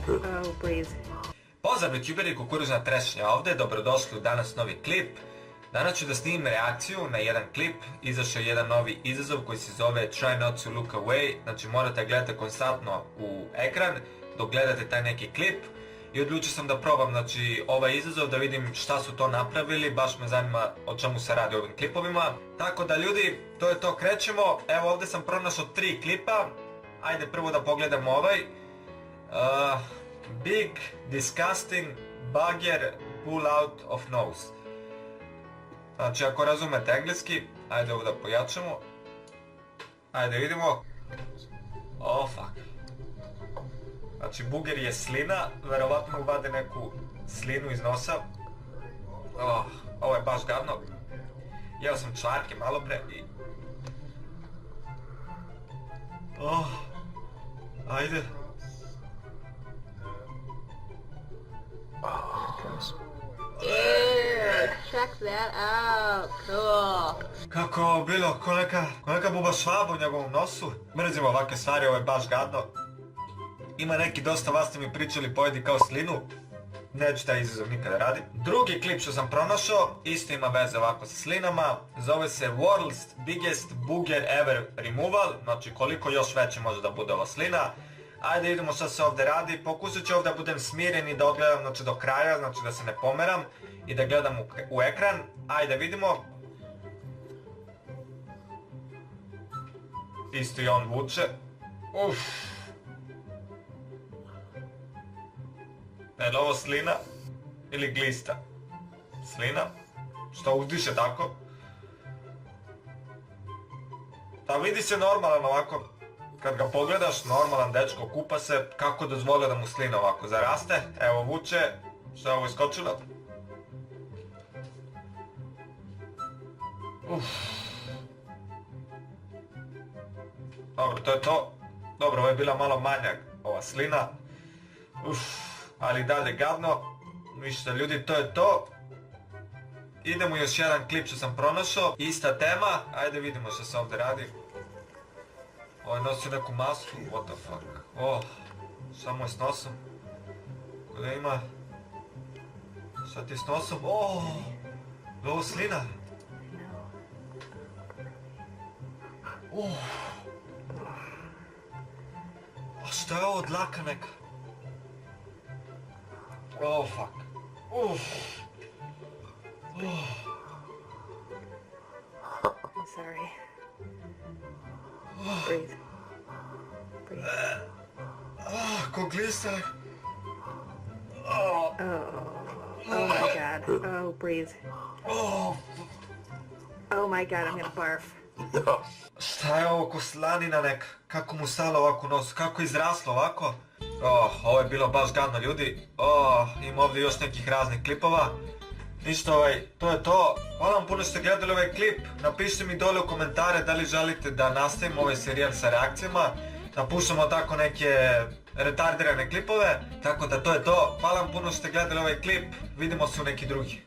Oh, breathe. Pozdrav youtuberi i kukuruzna trešnja ovdje, dobrodošli u danas novi klip. Danas ću da snimim reakciju na jedan klip, izašao je jedan novi izazov koji se zove Try not to look away, znači morate gledati konstantno u ekran dok gledate taj neki klip i odlučio sam da probam znači ovaj izazov da vidim šta su to napravili, baš me zanima o čemu se radi u ovim klipovima. Tako da ljudi, to je to, krećemo. Evo ovdje sam pronašao 3 klipa, ajde prvo da pogledamo ovaj. Big, disgusting, bugger, pull out of nose. Znači ako razumete engleski, ajde ovo da pojačamo. Ajde vidimo. Oh fuck. Znači buger je slina, verovatno mu vade neku slinu iz nosa. Ovo je baš gadno. Jeo sam čvarke malo pre i... Ajde. Check that out. Cool. Kako bilo, ko neka buba švaba u njegovom nosu. Mrzim ovakve stvari, ovo je baš gadno. Ima neki dosta vas ste mi pričali pojedi kao slinu. Neću taj izazov nikada radim. Drugi klip što sam pronašao, isto ima veze ovako sa slinama. Zove se World's Biggest Booger Ever Removal. Znači koliko još veće može da bude ova slina. Ajde vidimo šta se ovdje radi. Pokušat ću ovdje da budem smiren i da odgledam znači, do kraja, znači da se ne pomeram i da gledam u ekran. Ajde vidimo. Isto i on vuče. Je li ovo slina ili glista? Slina? Što uzdiše tako? Da vidi se normalan ovako. Kad ga pogledaš, normalan dečko, kupa se, kako dozvolio da mu slina ovako zaraste. Evo vuče, što je ovo iskočilo? Dobro, to je to. Dobro, ovo je bila malo manja ova slina. Ali dalje gadno. Ništa ljudi, to je to. Idemo još jedan klip što sam pronašao. Ista tema, ajde vidimo što se ovdje radi. Ovo je nosio neku masku, what the fuck. Samo je s nosom. Kada ima... Šta ti je s nosom? Je ovo slina? A šta je ovo, dlaka neka? Fuck. I'm sorry. Breathe. Breathe. Ko glista. Oh my god. Oh, breathe. Oh my god, I'm gonna barf. Šta je ovo, ko slanina neka? Kako mu stalo ovako u nos? Kako je izraslo ovako? Ovo je bilo baš gadno ljudi. Ima ovdje još nekih raznih klipova. Ništa to je to. Hvala vam puno što ste gledali ovaj klip. Napišite mi dole u komentare da li želite da nastavim ovaj serijal sa reakcijama. Da puštamo tako neke retardirane klipove. Tako da to je to. Hvala vam puno što ste gledali ovaj klip. Vidimo se u neki drugi.